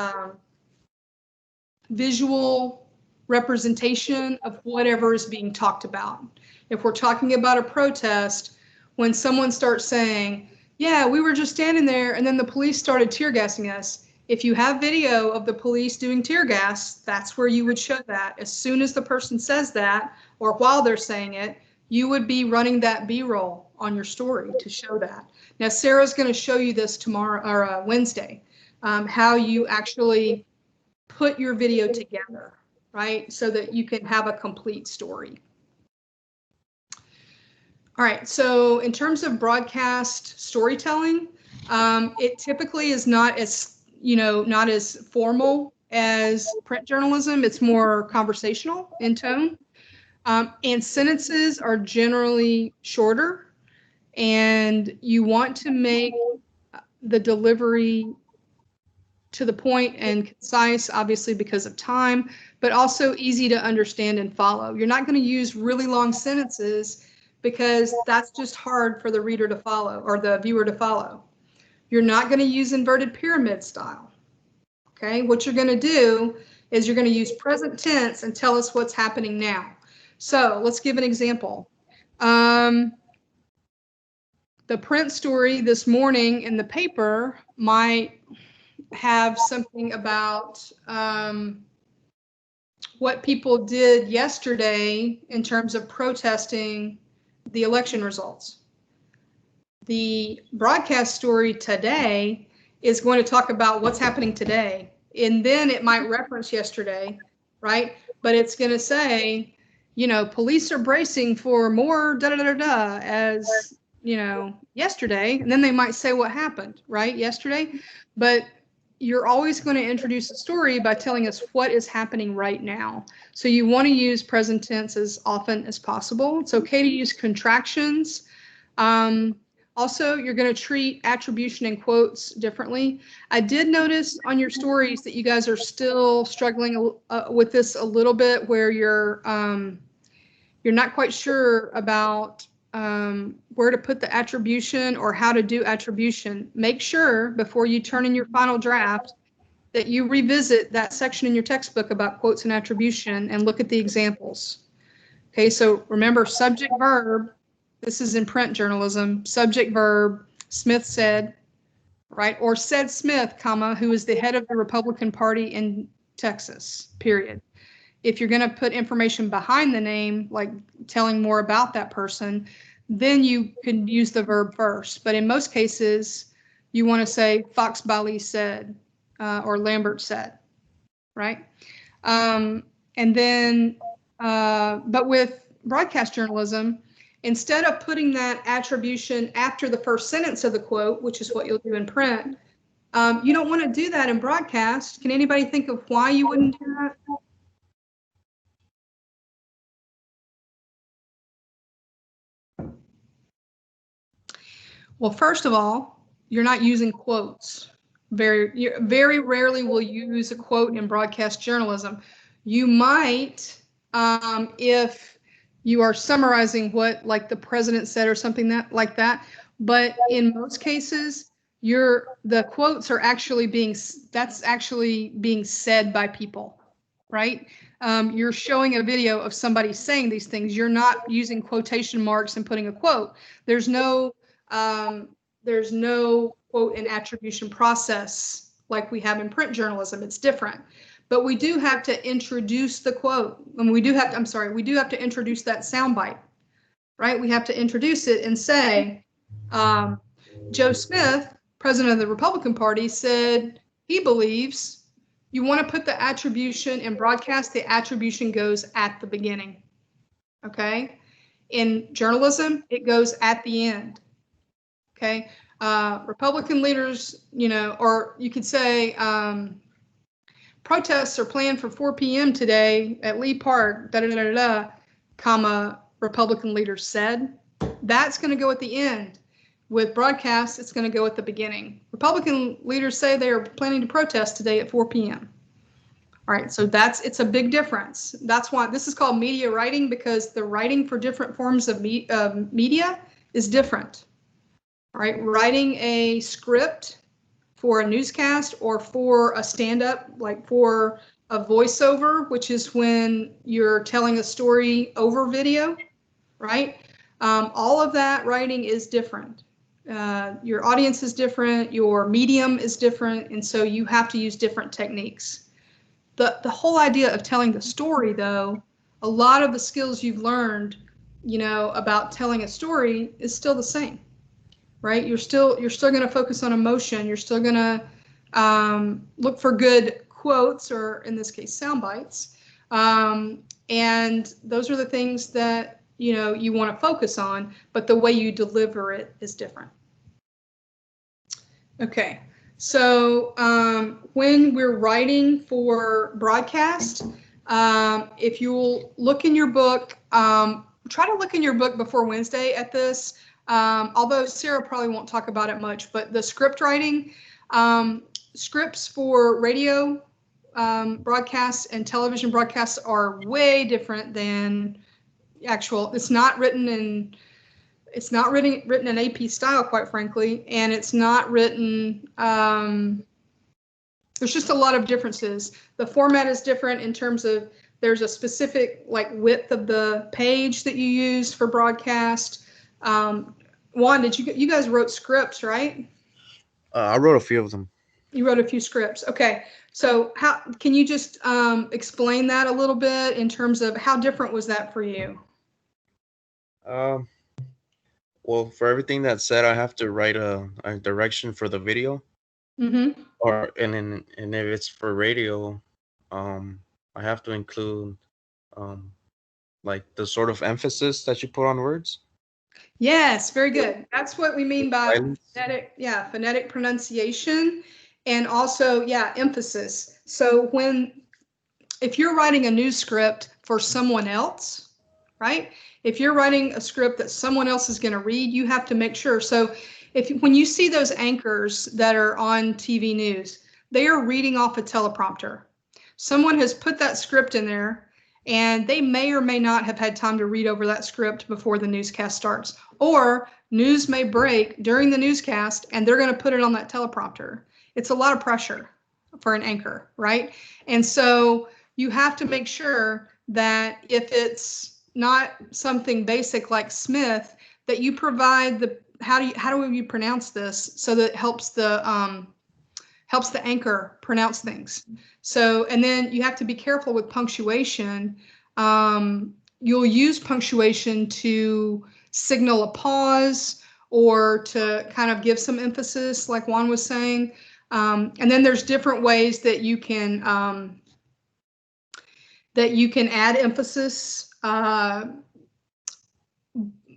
visual representation of whatever is being talked about. If we're talking about a protest, when someone starts saying, yeah, we were just standing there and then the police started tear gassing us. If you have video of the police doing tear gas, that's where you would show that. As soon as the person says that, or while they're saying it, you would be running that B-roll on your story to show that. Now, Sarah's going to show you this tomorrow or Wednesday, how you actually put your video together, right? So that you can have a complete story. All right, so in terms of broadcast storytelling, it typically is not as formal as print journalism. It's more conversational in tone. And sentences are generally shorter, and you want to make the delivery to the point and concise, obviously because of time, but also easy to understand and follow. You're not going to use really long sentences because that's just hard for the reader to follow or the viewer to follow. You're not going to use inverted pyramid style. Okay, what you're going to do is you're going to use present tense and tell us what's happening now. So let's give an example. The print story this morning in the paper might have something about what people did yesterday in terms of protesting the election results. The broadcast story today is going to talk about what's happening today, and then it might reference yesterday, right? but it's going to say, police are bracing for more da da da da as, yesterday. And then they might say what happened, right? Yesterday. But you're always going to introduce a story by telling us what is happening right now. So you want to use present tense as often as possible. It's okay to use contractions. Also, you're going to treat attribution and quotes differently. I did notice on your stories that you guys are still struggling with this a little bit, where you're not quite sure about where to put the attribution or how to do attribution. Make sure before you turn in your final draft that you revisit that section in your textbook about quotes and attribution and look at the examples. Okay, so remember subject verb. This is in print journalism. Subject verb, Smith said, right? Or said Smith, comma, who is the head of the Republican Party in Texas, period. If you're going to put information behind the name, like telling more about that person, then you can use the verb first. But in most cases, you want to say Fox Bali said or Lambert said, right? And then, but with broadcast journalism, instead of putting that attribution after the first sentence of the quote, which is what you'll do in print, you don't want to do that in broadcast. Can anybody think of why you wouldn't do that? Well, first of all, you're not using quotes. Very rarely will you use a quote in broadcast journalism. You might, if you are summarizing what like the president said or something like that. But in most cases, the quotes are actually being said by people, right? You're showing a video of somebody saying these things. You're not using quotation marks and putting a quote. There's no quote and attribution process like we have in print journalism. It's different. But we do have to introduce the quote, and we do have to introduce that soundbite, right? We have to introduce it and say, Joe Smith, president of the Republican Party, said he believes. You want to put the attribution in broadcast, the attribution goes at the beginning, okay? In journalism, it goes at the end, okay? Republican leaders, or you could say, protests are planned for 4 p.m. today at Lee Park, comma, Republican leaders said. That's going to go at the end. With broadcast, it's going to go at the beginning. Republican leaders say they are planning to protest today at 4 p.m. All right, so it's a big difference. That's why this is called media writing, because the writing for different forms of media is different. All right, writing a script for a newscast or for a stand-up, like for a voiceover, which is when you're telling a story over video, right? All of that writing is different. Your audience is different, your medium is different, and so you have to use different techniques. The whole idea of telling the story, though, a lot of the skills you've learned, about telling a story is still the same. Right? You're still going to focus on emotion. You're still going to look for good quotes, or in this case, sound bites. And those are the things that, you want to focus on, but the way you deliver it is different. Okay. So when we're writing for broadcast, if you'll look in your book, try to look in your book before Wednesday at this. Although Sarah probably won't talk about it much, but the script writing, scripts for radio broadcasts and television broadcasts are way different than actual. It's not written in AP style, quite frankly, and it's not written. There's just a lot of differences. The format is different in terms of there's a specific like width of the page that you use for broadcast. Juan, you guys wrote scripts, right? I wrote a few of them. You wrote a few scripts. Okay. So how can you just explain that a little bit in terms of how different was that for you? Well, for everything that's said, I have to write a direction for the video. Mm-hmm. And if it's for radio, I have to include Um, like the sort of emphasis that you put on words. Yes, very good. That's what we mean by Silence. phonetic pronunciation, and also, emphasis. So if you're writing a news script for someone else, right? If you're writing a script that someone else is going to read, you have to make sure. So when you see those anchors that are on TV news, they are reading off a teleprompter. Someone has put that script in there, and they may or may not have had time to read over that script before the newscast starts. Or news may break during the newscast, and they're going to put it on that teleprompter. It's a lot of pressure for an anchor, right? And so you have to make sure that if it's not something basic like Smith, that you provide the how do you pronounce this so that it helps the anchor pronounce things. So, and then you have to be careful with punctuation. You'll use punctuation to signal a pause or to kind of give some emphasis, like Juan was saying. And then there's different ways that you can add emphasis,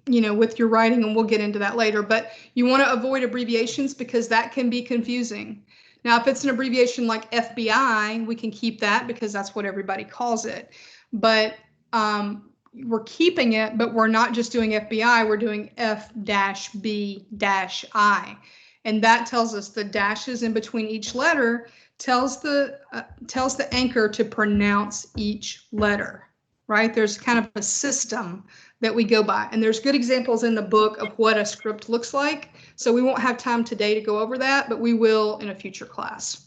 with your writing, and we'll get into that later. But you want to avoid abbreviations because that can be confusing. Now, if it's an abbreviation like FBI, we can keep that because that's what everybody calls it. But we're keeping it, but we're not just doing FBI, we're doing F-B-I. And that tells us the dashes in between each letter tells the anchor to pronounce each letter, right? There's kind of a system that we go by. And there's good examples in the book of what a script looks like. So we won't have time today to go over that, but we will in a future class.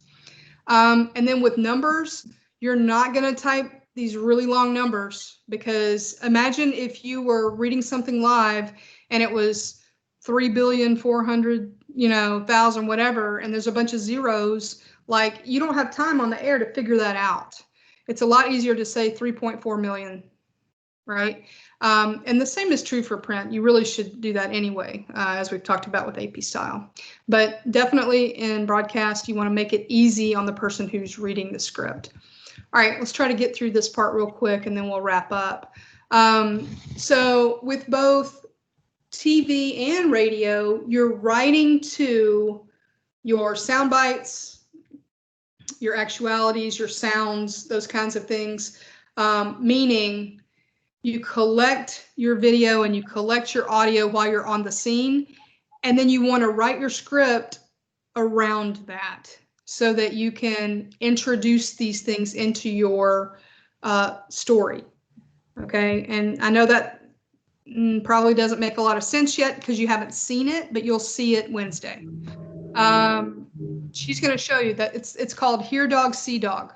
And then with numbers, you're not going to type these really long numbers, because imagine if you were reading something live and it was 3,400,000, whatever, and there's a bunch of zeros. Like, you don't have time on the air to figure that out. It's a lot easier to say 3.4 million, right? And the same is true for print. You really should do that anyway, as we've talked about with AP style. But definitely in broadcast, you want to make it easy on the person who's reading the script. All right, let's try to get through this part real quick and then we'll wrap up. So with both TV and radio, you're writing to your sound bites, your actualities, your sounds, those kinds of things, meaning you collect your video and you collect your audio while you're on the scene, and then you want to write your script around that so that you can introduce these things into your story. Okay, and I know that probably doesn't make a lot of sense yet because you haven't seen it, but you'll see it Wednesday. She's going to show you that it's called Hear Dog, See Dog.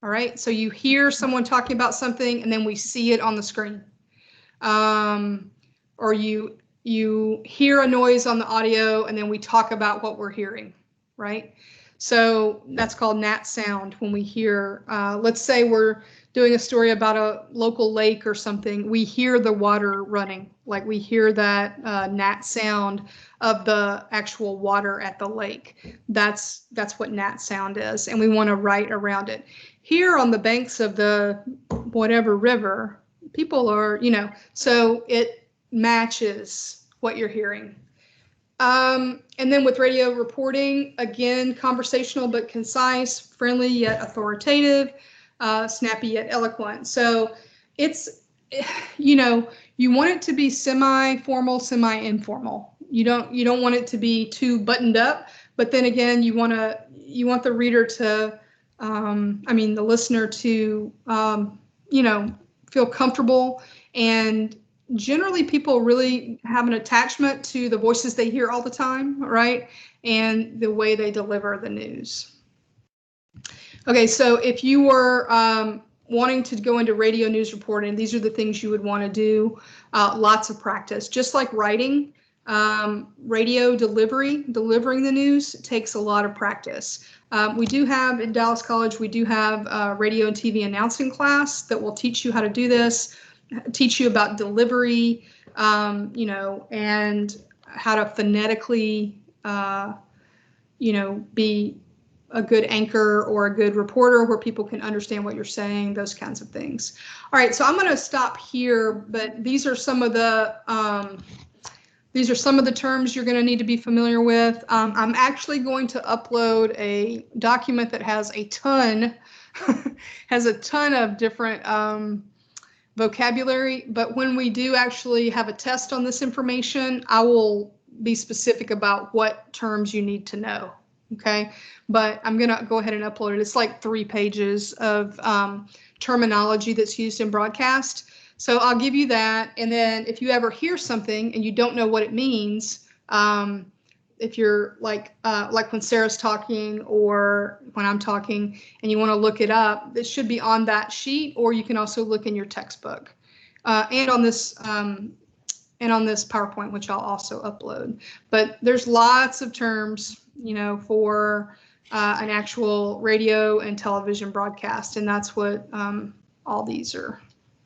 All right, so you hear someone talking about something and then we see it on the screen. Or you hear a noise on the audio and then we talk about what we're hearing, right? So that's called nat sound. When we hear, let's say we're doing a story about a local lake or something, we hear the water running, like we hear that nat sound of the actual water at the lake. That's what nat sound is, and we want to write around it. Here on the banks of the whatever river, people are, so it matches what you're hearing. And then with radio reporting, again, conversational but concise, friendly yet authoritative, snappy yet eloquent. So it's, you want it to be semi-formal, semi-informal. You don't want it to be too buttoned up, but then again, you want the reader to, the listener to, feel comfortable. And generally people really have an attachment to the voices they hear all the time, right? And the way they deliver the news. Okay, so if you were wanting to go into radio news reporting, these are the things you would want to do. Lots of practice, just like writing. Radio delivering the news takes a lot of practice. We do have in Dallas College, we do have a radio and TV announcing class that will teach you how to do this, teach you about delivery, and how to phonetically, be a good anchor or a good reporter where people can understand what you're saying, those kinds of things. All right, so I'm going to stop here, but these are some of the terms you're going to need to be familiar with. I'm actually going to upload a document that has a ton of different vocabulary, but when we do actually have a test on this information, I will be specific about what terms you need to know. Okay, but I'm going to go ahead and upload it. It's like 3 pages of terminology that's used in broadcast. So I'll give you that. And then if you ever hear something and you don't know what it means, if you're like when Sarah's talking or when I'm talking and you want to look it up, it should be on that sheet, or you can also look in your textbook and on this PowerPoint, which I'll also upload. But there's lots of terms, you know, for an actual radio and television broadcast, and that's what all these are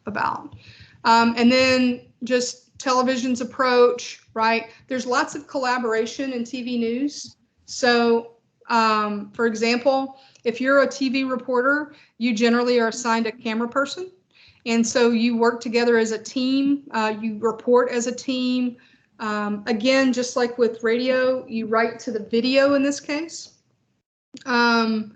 about. And then just television's approach, right? There's lots of collaboration in TV news. So, for example, if you're a TV reporter, you generally are assigned a camera person. And so you work together as a team, you report as a team. Again, just like with radio, you write to the video in this case. Unlike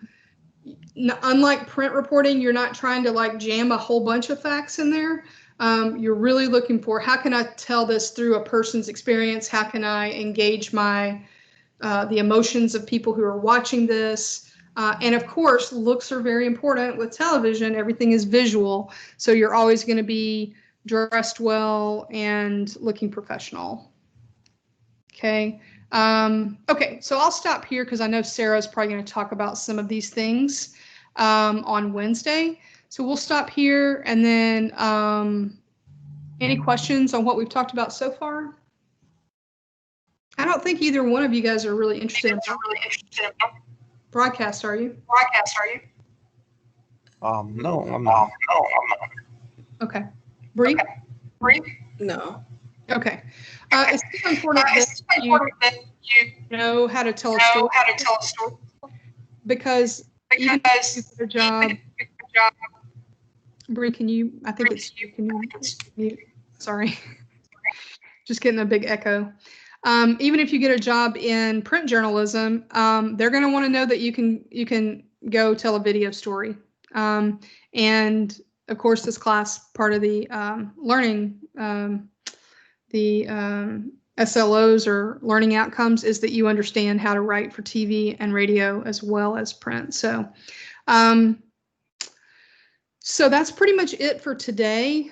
print reporting, you're not trying to like jam a whole bunch of facts in there. You're really looking for, how can I tell this through a person's experience? How can I engage the emotions of people who are watching this? And of course, looks are very important with television. Everything is visual. So you're always going to be dressed well and looking professional. Okay. Okay, so I'll stop here because I know Sarah's probably going to talk about some of these things on Wednesday. So we'll stop here, and then any questions on what we've talked about so far? I don't think either one of you guys are really interested in broadcast, are you? No, I'm not. Okay. Bree? No. Okay. It's still important that you know how to tell a story. Because even if you get a job, Bree, can you, I think it's you, can you mute? Sorry. Just getting a big echo. Even if you get a job in print journalism, they're going to want to know that you can go tell a video story. And of course, this class, part of the learning, the SLOs or learning outcomes, is that you understand how to write for TV and radio as well as print. So, so that's pretty much it for today.